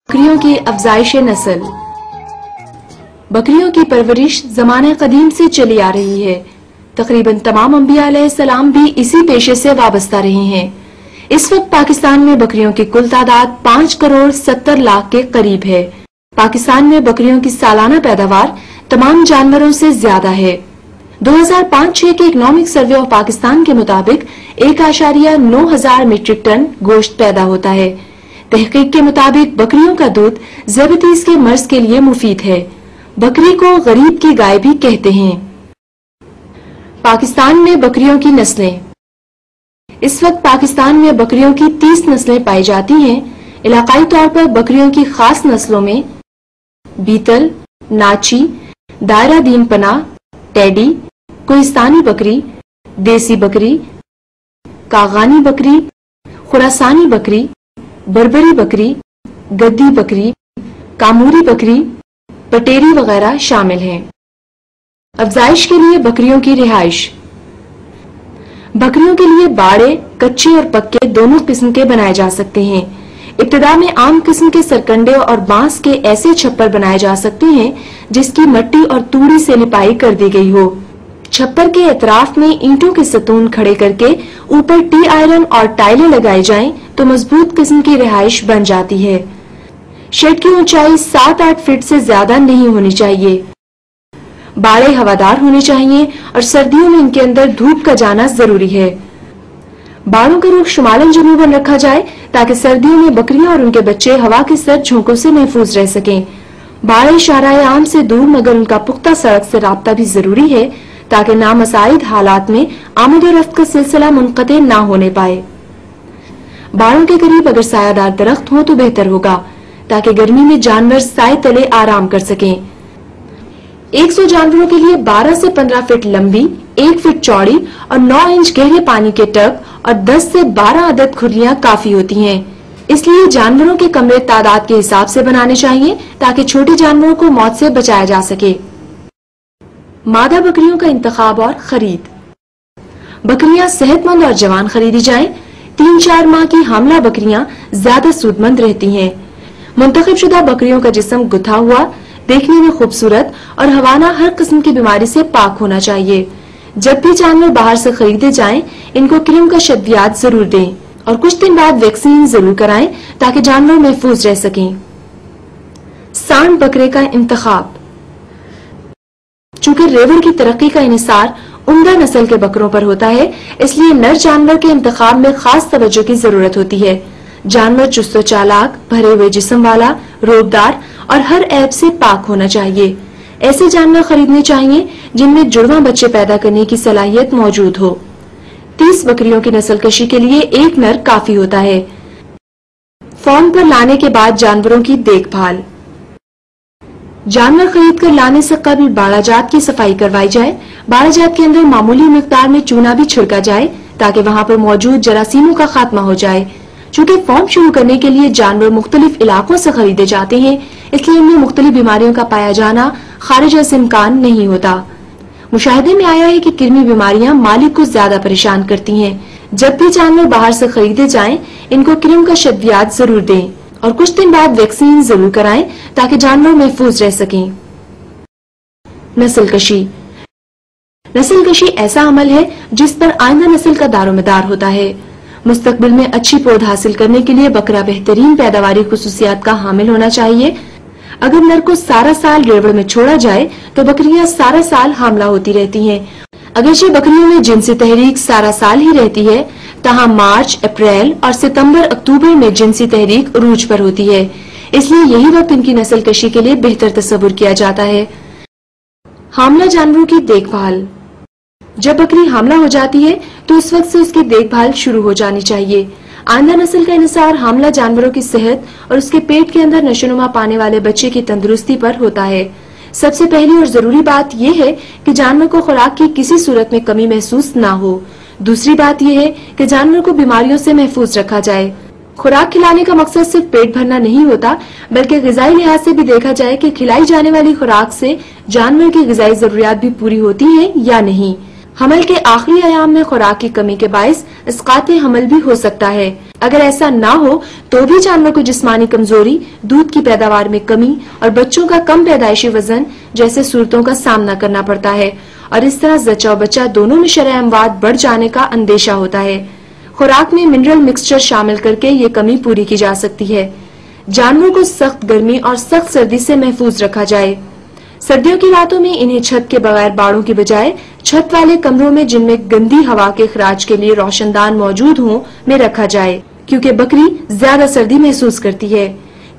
बकरियों की अफजाइश नस्ल। बकरियों की परवरिश ज़माने कदीम से चली आ रही है। तकरीबन तमाम अंबिया अलैहिस्सलाम भी इसी पेशे से वाबस्ता रहे हैं। इस वक्त पाकिस्तान में बकरियों की कुल तादाद 5 करोड़ 70 लाख के करीब है। पाकिस्तान में बकरियों की सालाना पैदावार तमाम जानवरों से ज्यादा है। 2005-06 के इकोनॉमिक सर्वे ऑफ पाकिस्तान के मुताबिक 1.9 मीट्रिक टन गोश्त पैदा होता है। तहकीक के मुताबिक बकरियों का दूध ज़ियाबतीस के मर्ज के लिए मुफीद है। बकरी को गरीब की गाय भी कहते हैं। पाकिस्तान में बकरियों की नस्लें। इस वक्त पाकिस्तान में बकरियों की 30 नस्लें पाई जाती हैं। इलाकाई तौर पर बकरियों की खास नस्लों में बीतल, नाची, दायरा दीन पना, टेडी, कोहिस्तानी बकरी, देसी बकरी, कागानी बकरी, खुरासानी बकरी, बर्बरी बकरी, गद्दी बकरी, कामूरी बकरी, पटेरी वगैरह शामिल हैं। अफजाइश के लिए बकरियों की रिहाइश। बकरियों के लिए बाड़े कच्चे और पक्के दोनों किस्म के बनाए जा सकते हैं। इब्तिदा में आम किस्म के सरकंडे और बांस के ऐसे छप्पर बनाए जा सकते हैं जिसकी मट्टी और तूड़ी से लिपाई कर दी गई हो। छप्पर के एतराफ में ईंटों के सतून खड़े करके ऊपर टी आयरन और टाइलें लगाई जाएं तो मजबूत किस्म की रिहाइश बन जाती है। शेड की ऊंचाई 7-8 फीट से ज्यादा नहीं होनी चाहिए। बाड़े हवादार होने चाहिए और सर्दियों में इनके अंदर धूप का जाना जरूरी है। बाड़ों का रुख शुमालन जनूबन रखा जाए ताकि सर्दियों में बकरियां और उनके बच्चे हवा के सर्द झोंकों से महफूज रह सकें। बाड़े शाहराए आम से दूर मगर उनका पुख्ता सड़क से राब्ता भी जरूरी है ताकि नामसाइद हालात में आमद और रफ्त का सिलसिला मुनक़ते ना होने पाए। बाड़ों के करीब अगर सायादार दरख्त हो तो बेहतर होगा ताकि गर्मी में जानवर साए तले आराम कर सकें। 100 जानवरों के लिए 12 से 15 फीट लंबी, 1 फीट चौड़ी और 9 इंच गहरे पानी के टब और 10 से 12 अदद खुरलियां काफी होती हैं। इसलिए जानवरों के कमरे तादाद के हिसाब से बनाने चाहिए ताकि छोटे जानवरों को मौत से बचाया जा सके। मादा बकरियों का इंतखाब और खरीद। बकरियां सेहतमंद और जवान खरीदी जाएं। 3-4 माह की हामला बकरियां ज्यादा सूदमंद रहती हैं। मुंतखब शुदा बकरियों का जिस्म गुथा हुआ, देखने में खूबसूरत और हवाना हर किस्म की बीमारी से पाक होना चाहिए। जब भी जानवर बाहर से खरीदे जाएं, इनको क्रीम का शद्दियात जरूर दें और कुछ दिन बाद वैक्सीन जरूर कराएं ताकि जानवर महफूज रह सकें। सांड बकरे का इंतखाब। चूंकि रेवड़ की तरक्की का इन्हिसार उम्दा नस्ल के बकरों पर होता है, इसलिए नर जानवर के इंतखाब में खास तवज्जो की जरूरत होती है। जानवर चुस्त चालाक, भरे हुए जिस्म वाला, रोबदार और हर ऐब से पाक होना चाहिए। ऐसे जानवर खरीदने चाहिए जिनमें जुड़वा बच्चे पैदा करने की सलाहियत मौजूद हो। 30 बकरियों की नस्ल कशी के लिए एक नर काफी होता है। फॉर्म पर लाने के बाद जानवरों की देखभाल। जानवर खरीद कर लाने से कबल बाड़ाजात की सफाई करवाई जाए। बाड़ाजात के अंदर मामूली मिकदार में चूना भी छिड़का जाए ताकि वहां पर मौजूद जरासीमों का खात्मा हो जाए। चूंकि फॉर्म शुरू करने के लिए जानवर मुख्तलिफ इलाकों से खरीदे जाते हैं, इसलिए उनमें मुख्तलिफ बीमारियों का पाया जाना खारिज से इम्कान नहीं होता। मुशाहिदे में आया है कि कृमि बीमारियां मालिक को ज्यादा परेशान करती हैं। जब भी जानवर बाहर से खरीदे जाएं, इनको क्रीम का शद्दियात जरूर दें और कुछ दिन बाद वैक्सीन जरूर कराएं ताकि जानवर महफूज रह सकें। नस्ल कशी। नस्ल कशी ऐसा अमल है जिस पर आइंदा नस्ल का दारोमदार होता है। मुस्तकबिल में अच्छी पौध हासिल करने के लिए बकरा बेहतरीन पैदावारी खुसूसियात का हामिल होना चाहिए। अगर नर को सारा साल रेवड़ में छोड़ा जाए तो बकरियां सारा साल हामला होती रहती हैं। अगरचे बकरियों में जिनसी तहरीक सारा साल ही रहती है, तहाँ मार्च, अप्रैल और सितंबर, अक्टूबर में जिनसी तहरीक उरूज पर होती है। इसलिए यही वक्त इनकी नस्ल कशी के लिए बेहतर तस्वुर किया जाता है। हामला जानवरों की देखभाल। जब बकरी हामला हो जाती है तो उस वक्त से उसकी देखभाल शुरू हो जानी चाहिए। आइंदा नस्ल का इन्हिसार हामला जानवरों की सेहत और उसके पेट के अंदर नशोनुमा पाने वाले बच्चे की तंदुरुस्ती पर होता है। सबसे पहली और जरूरी बात यह है कि जानवर को खुराक की किसी सूरत में कमी महसूस ना हो। दूसरी बात यह है कि जानवर को बीमारियों से महफूज रखा जाए। खुराक खिलाने का मकसद सिर्फ पेट भरना नहीं होता, बल्कि ग़िज़ाई लिहाज से भी देखा जाए कि खिलाई जाने वाली खुराक से जानवर की ग़िज़ाई जरूरियात भी पूरी होती है या नहीं। हमल के आखिरी अयाम में खुराक की कमी के बायस इसकाते हमल भी हो सकता है। اگر ایسا نہ ہو تو بھی جانور کو جسمانی کمزوری، دودھ کی پیداوار میں کمی اور بچوں کا کم پیدائشی وزن جیسے صورتوں کا سامنا کرنا پڑتا ہے، اور اس طرح زچہ و بچہ دونوں میں شرح اموات بڑھ جانے کا اندیشہ ہوتا ہے۔ خوراک میں منرل مکسچر شامل کر کے یہ کمی پوری کی جا سکتی ہے۔ جانوروں کو سخت گرمی اور سخت سردی سے محفوظ رکھا جائے۔ سردیوں کی راتوں میں انہیں چھت کے بغیر باڑوں کی بجائے چھت والے کمروں میں جن میں گندی ہوا کے اخراج کے لیے روشن دان موجود ہوں میں رکھا جائے، کیونکہ بکری زیادہ سردی محسوس کرتی ہے۔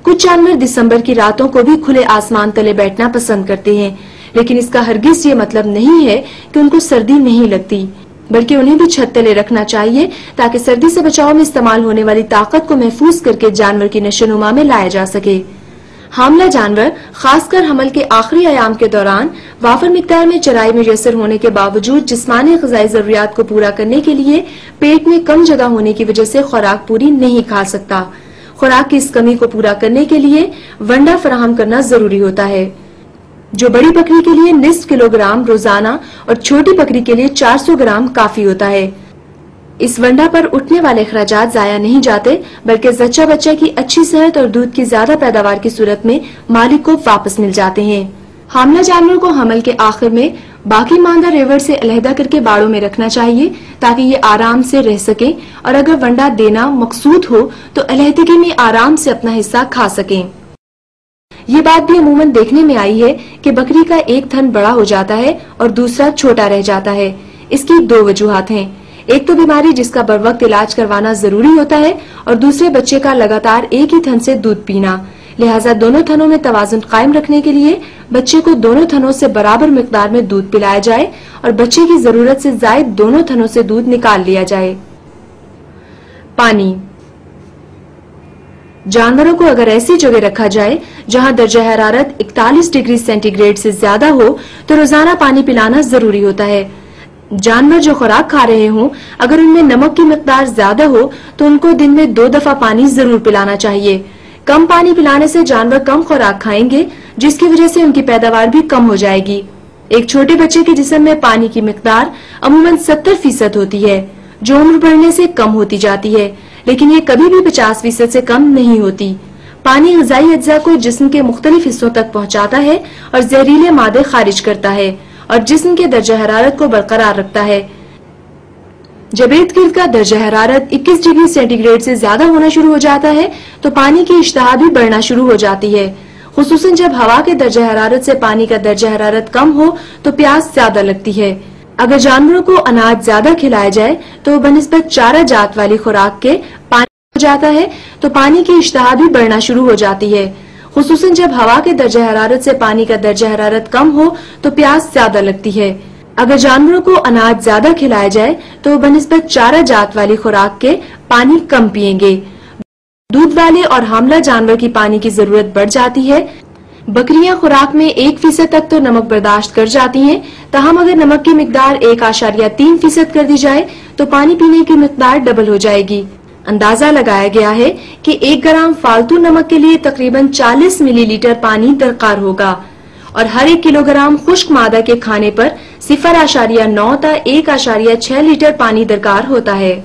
کچھ جانور دسمبر کی راتوں کو بھی کھلے آسمان تلے بیٹھنا پسند کرتے ہیں، لیکن اس کا ہرگز یہ مطلب نہیں ہے کہ ان کو سردی نہیں لگتی، بلکہ انہیں بھی چھت تلے رکھنا چاہیے تاکہ سردی سے بچاؤ میں استعمال ہونے والی طاقت کو محفوظ کر کے جانور کی نشوونما میں لایا جا سکے۔ حاملہ جانور خاص کر حمل کے آخری ایام کے دوران وافر مقدار میں چرائی میسر ہونے کے باوجود جسمانی غذائی ضروریات کو پورا کرنے کے لیے پیٹ میں کم جگہ ہونے کی وجہ سے خوراک پوری نہیں کھا سکتا۔ خوراک کی اس کمی کو پورا کرنے کے لیے ونڈا فراہم کرنا ضروری ہوتا ہے، جو بڑی بکری کے لیے نصف کلوگرام روزانہ اور چھوٹی بکری کے لیے 400 گرام کافی ہوتا ہے۔ اس ونڈا پر اٹھنے والے اخراجات ضائع نہیں جاتے، بلکہ زچہ بچہ کی اچھی صحت اور دودھ کی زیادہ پیداوار کی صورت میں مالک کو واپس مل جاتے ہیں۔ حاملہ جانور کو حمل کے آخر میں باقی ماندہ ریوڑ سے علیحدہ کر کے باڑوں میں رکھنا چاہیے تاکہ یہ آرام سے رہ سکیں، اور اگر ونڈا دینا مقصود ہو تو علیحدگی میں آرام سے اپنا حصہ کھا سکیں۔ یہ بات بھی عموماً دیکھنے میں آئی ہے کہ بکری کا ایک تھن بڑا ہو جاتا ہے اور دوسرا چھوٹا رہ جاتا ہے۔ اس کی دو وجوہات ہیں، ایک تو بیماری جس کا بر وقت علاج کروانا ضروری ہوتا ہے، اور دوسرے بچے کا لگاتار ایک ہی تھن سے دودھ پینا۔ لہٰذا دونوں تھنوں میں توازن قائم رکھنے کے لیے بچے کو دونوں تھنوں سے برابر مقدار میں دودھ پلایا جائے اور بچے کی ضرورت سے زائد دونوں تھنوں سے دودھ نکال لیا جائے۔ پانی۔ جانوروں کو اگر ایسی جگہ رکھا جائے جہاں درجہ حرارت 41 ڈگری سینٹی گریڈ سے زیادہ ہو تو روزانہ پانی پلانا ضروری ہوتا ہے۔ جانور جو خوراک کھا رہے ہوں اگر ان میں نمک کی مقدار زیادہ ہو تو ان کو دن میں 2 دفعہ پانی ضرور پلانا چاہیے۔ کم پانی پلانے سے جانور کم خوراک کھائیں گے، جس کی وجہ سے ان کی پیداوار بھی کم ہو جائے گی۔ ایک چھوٹے بچے کے جسم میں پانی کی مقدار عموماً 70% ہوتی ہے، جو عمر بڑھنے سے کم ہوتی جاتی ہے، لیکن یہ کبھی بھی 50% سے کم نہیں ہوتی۔ پانی غذائی اجزاء کو جسم کے مختلف حصوں تک پہنچاتا ہے اور زہریلے مادے خارج کرتا ہے اور جسم کے درجہ حرارت کو برقرار رکھتا ہے۔ جب ارد گرد کا درجہ حرارت 21 ڈگری سینٹی گریڈ سے زیادہ ہونا شروع ہو جاتا ہے تو پانی کی اشتہا بھی بڑھنا شروع ہو جاتی ہے، خصوصاً جب ہوا کے درجہ حرارت سے پانی کا درجہ حرارت کم ہو تو پیاس زیادہ لگتی ہے۔ اگر جانوروں کو اناج زیادہ کھلایا جائے تو وہ بنسبت چارہ جات والی خوراک کے پانی ہو جاتا ہے تو پانی کی اشتہا بھی بڑھنا شروع ہو جاتی ہے، خصوصاً جب ہوا کے درجہ حرارت سے پانی کا درجہ حرارت کم ہو تو پیاس زیادہ لگتی ہے۔ اگر جانوروں کو اناج زیادہ کھلایا جائے تو وہ بنسبت چارہ جات والی خوراک کے پانی کم پئیں گے۔ دودھ والے اور حاملہ جانور کی پانی کی ضرورت بڑھ جاتی ہے۔ بکریاں خوراک میں 1% تک تو نمک برداشت کر جاتی ہیں، تاہم اگر نمک کی مقدار 1.3% کر دی جائے تو پانی پینے کی مقدار ڈبل ہو جائے گی۔ اندازہ لگایا گیا ہے کہ 1 گرام فالتو نمک کے لیے تقریباً 40 ملی لیٹر پانی درکار ہوگا، اور ہر 1 کلو گرام خشک مادہ کے کھانے پر 0.9 تا 1.6 لیٹر پانی درکار ہوتا ہے۔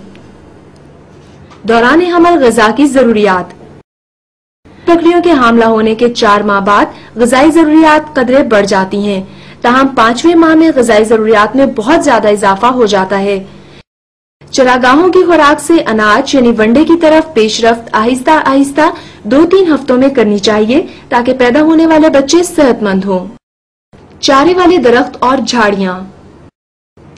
دوران حمل غذا کی ضروریات۔ بکریوں کے حاملہ ہونے کے 4 ماہ بعد غذائی ضروریات قدرے بڑھ جاتی ہیں، تاہم 5ویں ماہ میں غذائی ضروریات میں بہت زیادہ اضافہ ہو جاتا ہے۔ چراگاہوں کی خوراک سے اناج یعنی ونڈے کی طرف پیش رفت آہستہ آہستہ 2-3 ہفتوں میں کرنی چاہیے تاکہ پیدا ہونے والے بچے صحت مند ہوں۔ چارے والے درخت اور جھاڑیاں۔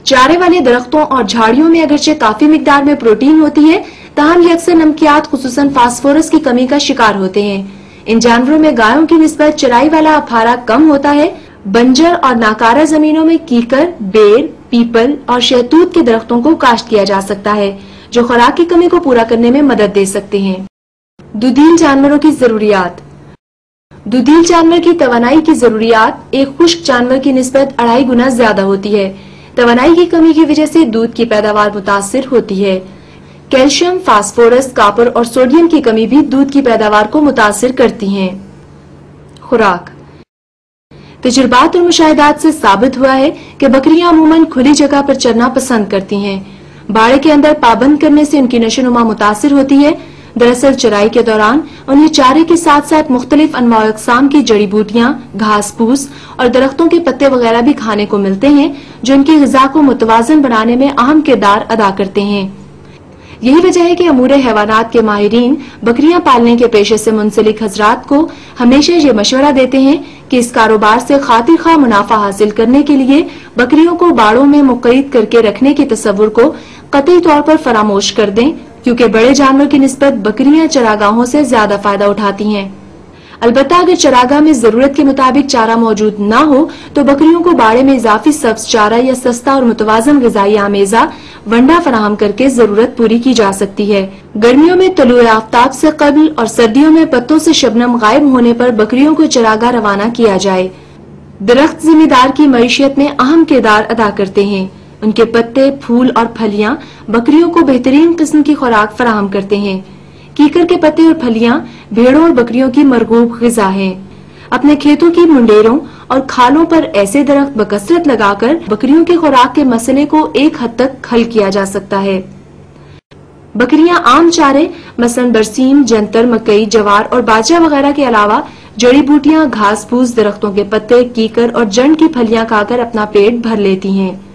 چارے والے درختوں اور جھاڑیوں میں اگرچہ کافی مقدار میں پروٹین ہوتی ہے، تاہم یہ اکثر نمکیات خصوصاً فاسفورس کی کمی کا شکار ہوتے ہیں۔ ان جانوروں میں گایوں کی نسبت چرائی والا اپھارا کم ہوتا ہے۔ بنجر اور ناکارہ زمینوں میں کیکر، بیر، پیپل اور شہتوت کے درختوں کو کاشت کیا جا سکتا ہے، جو خوراک کی کمی کو پورا کرنے میں مدد دے سکتے ہیں۔ دودھیل جانوروں کی ضروریات۔ دودھیل جانور کی توانائی کی ضروریات ایک خشک جانور کی نسبت 2.5 گنا زیادہ ہوتی ہے۔ توانائی کی کمی کی وجہ سے دودھ کی پیداوار متاثر ہوتی ہے۔ کیلشیم، فاسفورس، کاپر اور سوڈیم کی کمی بھی دودھ کی پیداوار کو متاثر کرتی ہیں۔ خوراک۔ تجربات اور مشاہدات سے ثابت ہوا ہے کہ بکریاں عموماً کھلی جگہ پر چرنا پسند کرتی ہیں۔ बाड़े के अंदर पाबंद करने से उनकी नशोनुमा मुतासिर होती है। दरअसल चराई के दौरान उन्हें चारे के साथ साथ मुख्तलिफ अनवा अक़साम की जड़ी बूटियां, घास फूस और दरख्तों के पत्ते वगैरह भी खाने को मिलते हैं, जो उनकी ग़िज़ा को मुतवाज़न बनाने में अहम किरदार अदा करते हैं। यही वजह है कि अमूरे हैवानात के माहिरीन बकरियां पालने के पेशे से मुंसलिक हजरात को हमेशा ये मशवरा देते हैं कि इस कारोबार से खातिर खा मुनाफा हासिल करने के लिए बकरियों को बाड़ों में मुक़य्यद करके रखने के तसव्वुर को कतई तौर पर फरामोश कर दें, क्योंकि बड़े जानवर की निस्बत बकरियां चरागाहों से ज्यादा फायदा उठाती हैं। अलबत्ता अगर चरागाह में जरूरत के मुताबिक चारा मौजूद न हो तो बकरियों को बाड़े में इजाफी सब्ज चारा या सस्ता और मुतवाज़न ग़िज़ाई आमेज़ा वंडा फराहम करके जरूरत पूरी की जा सकती है। गर्मियों में तलुए आफ्ताब से कबल और सर्दियों में पत्तों से शबनम गायब होने पर बकरियों को चरागाह रवाना किया जाए। दरख्त जिम्मेदार की मईशत में अहम किरदार अदा करते हैं। उनके पत्ते, फूल और फलियां बकरियों को बेहतरीन किस्म की खुराक फराहम करते हैं। कीकर के पत्ते और फलियां भेड़ों और बकरियों की मरगूब ग़िज़ा हैं। अपने खेतों की मुंडेरों और खालों पर ऐसे दरख्त बकसरत लगाकर बकरियों की खुराक के मसले को एक हद तक हल किया जा सकता है। बकरियां आम चारे मसलन बरसीम, जंतर, मकई, जवार और बाजरा वगैरह के अलावा जड़ी बूटियां, घास फूस, दरख्तों के पत्ते, कीकर और जंड की फलियां खाकर अपना पेट भर लेती हैं।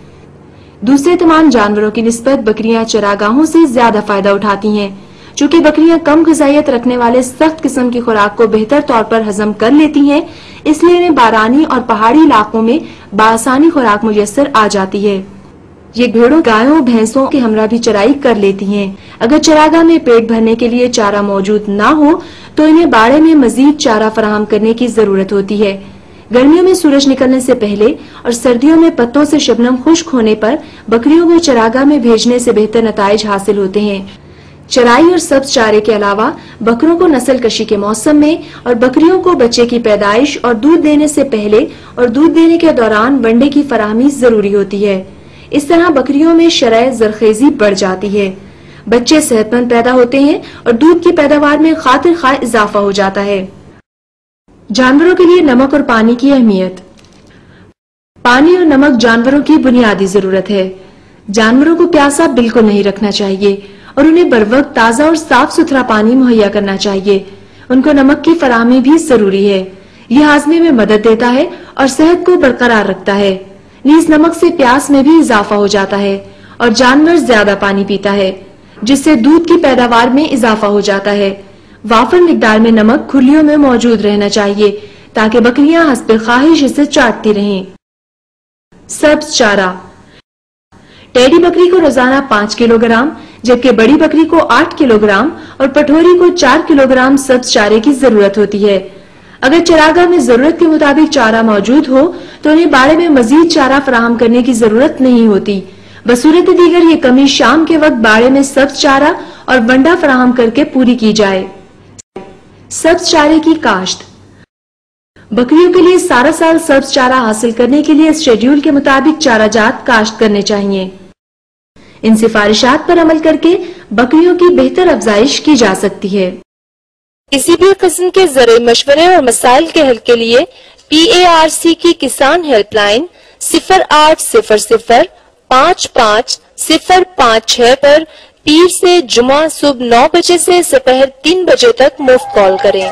दूसरे तमाम जानवरों की निस्बत बकरियां चरागाहों से ज्यादा फायदा उठाती हैं। चूँकि बकरियां कम ग़िज़ाइयत रखने वाले सख्त किस्म की खुराक को बेहतर तौर पर हजम कर लेती हैं, इसलिए इन्हें बारानी और पहाड़ी इलाकों में बासानी खुराक मुयस्सर आ जाती है। ये भेड़ों, गायों, भैंसों के हमरा भी चराई कर लेती हैं। अगर चरागाह में पेट भरने के लिए चारा मौजूद न हो तो इन्हें बाड़े में मजीद चारा फराहम करने की जरूरत होती है। गर्मियों में सूरज निकलने से पहले और सर्दियों में पत्तों से शबनम खुश्क होने पर बकरियों को चरागाह में भेजने से बेहतर नताइज हासिल होते हैं। चराई और सब्ज चारे के अलावा बकरों को नस्ल कशी के मौसम में और बकरियों को बच्चे की पैदाइश और दूध देने से पहले और दूध देने के दौरान वंडे की फराहमी जरूरी होती है। इस तरह बकरियों में शरह ज़रखेज़ी बढ़ जाती है, बच्चे सेहतमंद पैदा होते हैं और दूध की पैदावार में खातिर खा इजाफा हो जाता है। जानवरों के लिए नमक और पानी की अहमियत। पानी और नमक जानवरों की बुनियादी जरूरत है। जानवरों को प्यासा बिल्कुल नहीं रखना चाहिए और उन्हें बरवक्त ताज़ा और साफ सुथरा पानी मुहैया करना चाहिए। उनको नमक की फराहमी भी जरूरी है। यह हाजमे में मदद देता है और सेहत को बरकरार रखता है। नीज नमक से प्यास में भी इजाफा हो जाता है और जानवर ज्यादा पानी पीता है, जिससे दूध की पैदावार में इजाफा हो जाता है। वाफर मिकदार में नमक खुलियों में मौजूद रहना चाहिए ताकि बकरियां हस्बे ख्वाहिश इसे चाटती रहें। सब्ज चारा। टेडी बकरी को रोजाना 5 किलोग्राम, जबकि बड़ी बकरी को 8 किलोग्राम और पठोरी को 4 किलोग्राम सब्ज चारे की जरूरत होती है। अगर चरागाह में जरूरत के मुताबिक चारा मौजूद हो तो उन्हें बाड़े में मजीद चारा फराहम करने की जरूरत नहीं होती। बसूरत दीगर ये कमी शाम के वक्त बाड़े में सब्ज चारा और वंडा फराहम करके पूरी की जाए। सब्ज चारे की काश्त। बकरियों के लिए सारा साल सब्ज चारा हासिल करने के लिए शेड्यूल के मुताबिक चाराजात काश्त करने चाहिए। इन सिफारिशात पर अमल करके बकरियों की बेहतर अफजाइश की जा सकती है। किसी भी किस्म के ज़रूरी मशवरे और मसाइल के हल के लिए PARC की किसान हेल्पलाइन 0800555056 पर पीर से जुमा सुबह 9 बजे से दोपहर 3 बजे तक मुफ्त कॉल करें।